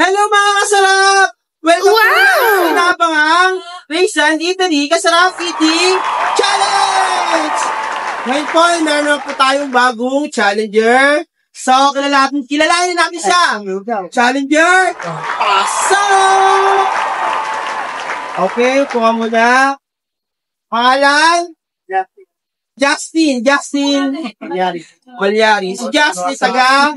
Hello mga kasarap! Welcome to the pinapangang Raisin Italy Kasarap Eating Challenge! Ngayon po, meron po tayong bagong challenger. So, kilalanin natin siya. Challenger, pasok! Okay, kuha mo na. Pangalan? Justin Malyari. Si Justin, taga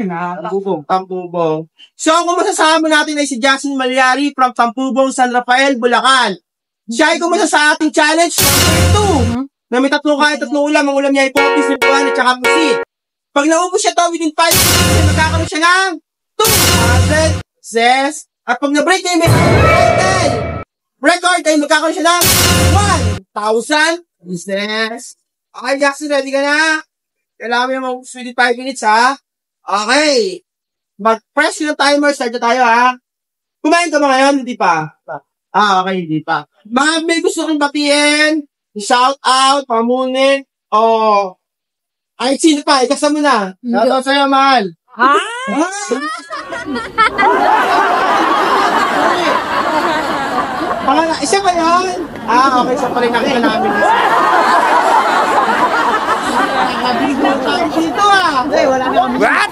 Tampubong. So, kung masasama natin ay si Justin Malyari from Tampubong, San Rafael, Bulacan. Siya ay kumasa sa ating challenge number 2. Na may tatlong ulam. Ang ulam niya ay popis, lipuan, at saka musit. Pag naubos siya to within 5 minutes, magkakaroon siya ng 200 zest. At pag na-break niya yung record ay magkakaroon siya ng 1,000 zest. Okay, Jackson, ready ka na? Kailangan mo yung mag-ubos within 5 minutes, ha? Okay. Mag-press yung timer. Start na tayo, ha? Kumain ka ba ngayon? Hindi pa. Okay, hindi pa. Mga may gusto kong batiin, shout out, pamunin, ay, sino pa? Ikasa mo na. Shout out sa'yo, mahal. Ha? Isa ba yun? Okay, isa pa rin nakita namin. Nakabigo tayo dito, wala na kami. What?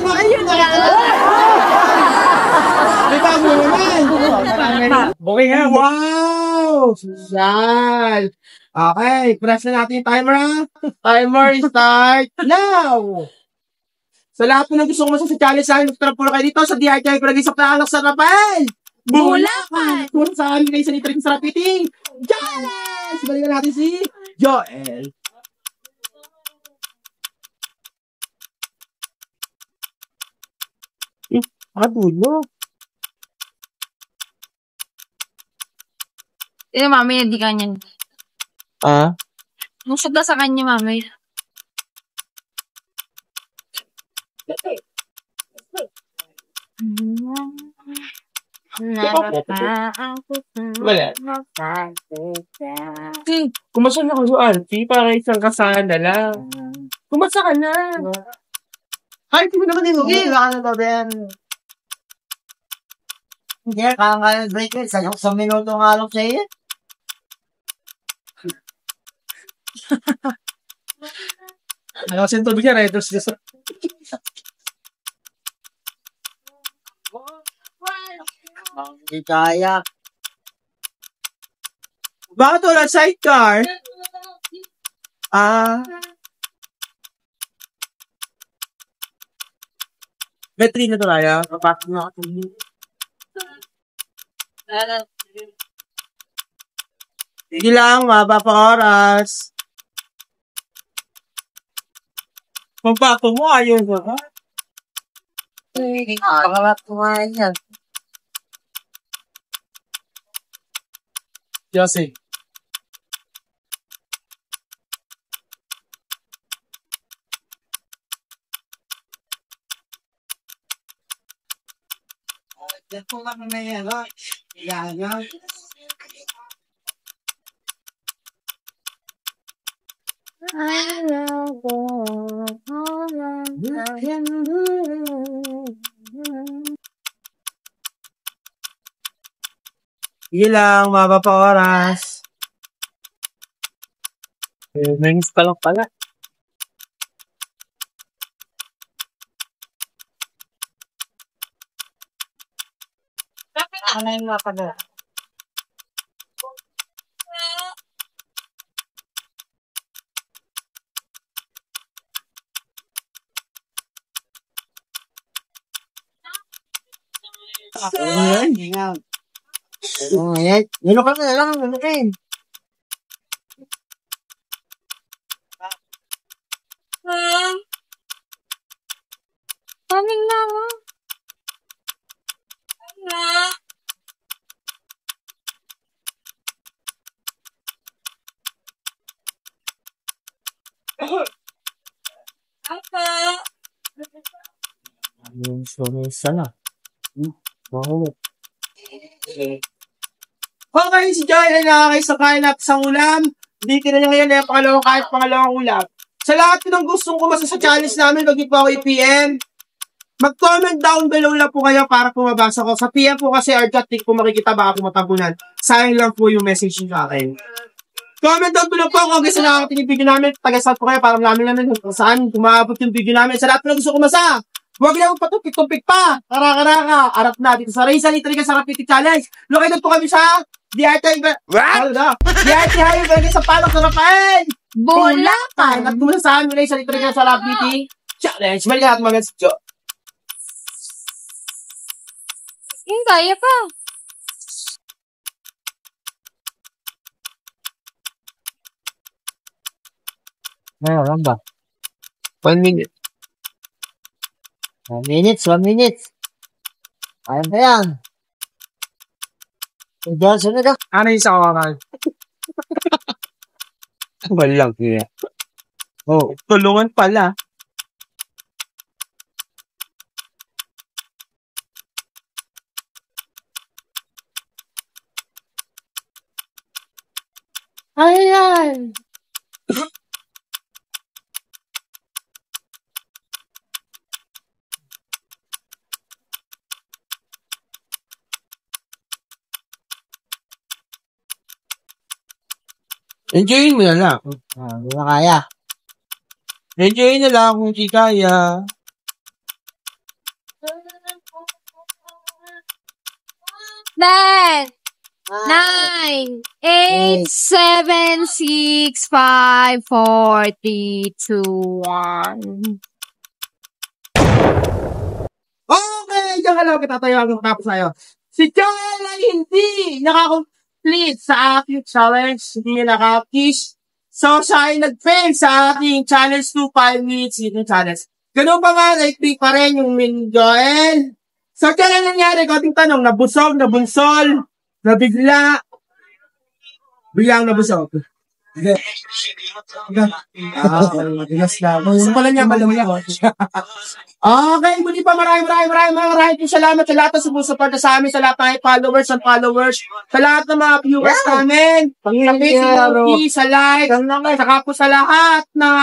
Ayun na lang. May bago naman. Okay nga. Wow! Social! Okay, press na natin yung timer, ha? Timer start now! Sa lahat po ng gusto ko sa challenge namin, magtara kayo dito sa DIY ko lagi sa Planak San Rafael! Bulacan! Kung saan kayo sa Nitrin Sarap Eating Challenge! Balikan natin si Joel. Dulo. Mamaya, di kanyan. Musog ka sa kanya, mamaya. Wala. Kumasa na kayo, Alfie, para isang kasana lang. Kumasa ka na. Ay, hindi mo naman inuwi. Wala ka na ba, Ben? Hindi, kaya break it. Sa minuto nga lang sa'yo. Ano kasi yung tubig niya, Redros. Hindi kaya. Bakit wala sidecar? Betri na to kaya? Kapatid na ako. Hindi lang, maba pa oras. Pampapo mo, ayaw ba ba? Pangalat ko nga yan. Josie. Ito lang na yan, ha? Yan. Sige lang, maba pa oras. Nangis pa lang pala. Ano yung mga pala? Yan. Nilo ka na lang. Nilo ka yun. Kaming na mo. Sana. Okay, si Joel ay nakakaisakain natin sa ulam. Hindi ka na niya ngayon pangalawang ulam. Sa lahat ng gustong kumasa sa challenge namin, wag niyo po ako i-PM. Mag-comment down below lang po kayo para po mabasa ko. Sa PM po kasi or chat, po makikita baka po matabunan. Sayang lang po yung message niyo sa akin. Comment down below po kung gusto nakakating yung video namin. Taga-saan po kayo para malaman namin kung saan kumabot yung video namin. Sa lahat po na gusto kumasa. Huwag lang patupik-tupik pa. Karaka-raka. Arap na dito sa Raysan Itriga sa Rapiti Challenge. Located po kami sa DRT. What? DRT Highway Barangay sa Palok sa Rafael. Bulacan! At kung saan mo Raysan Itriga sa Rapiti Challenge. Malihat mga gusto. Yung kaya pa. Meron ba? 1 minute. 1 minute, 1 minute. Ayan ba yan? Johnson na ka. Ano yung sa kakal? Walang kaya. Oh, tulungan pala. Ayan! Enjoyin mo na lang. Hindi na kaya. Enjoyin na lang kung di kaya. Then, 9, 8, 7, 6, 5, 4, 3, 2, 1. Okay, diyan ka lang kitatayo ang tapos sa'yo. Si Joel ay hindi nakakomplete sa aking challenge. Hindi niya nakakiss. So, siya ay nag-fail sa ating challenge 2, 5 minutes eating challenge. Ganun pa nga, like pa rin yung min Joel. So, kaya nangyari, konting tanong, nabusog, nabunsol, nabigla, biglang nabusog. Okay. Matigas na. Gusto pala niya, malawya. Okay, muli pa maraming salamat sa lahat ng sumusuporta sa amin, sa lahat ng followers and followers, sa lahat ng mga viewers namin, sa Facebook, sa like, saka po sa lahat ng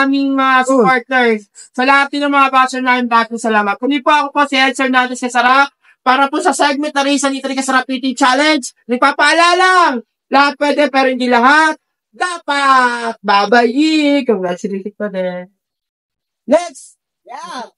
aming mga supporters, sa lahat din ng mga basher namin, bakit salamat. Kundi po ako po si Ed Hernandez sa Sarap, para po sa segment na Raysan Itriga sa Rapiti Challenge, nagpapaalala, lahat pwede pero hindi lahat. Dapat! Babayi! Congratulations pa din. Next! Yeah!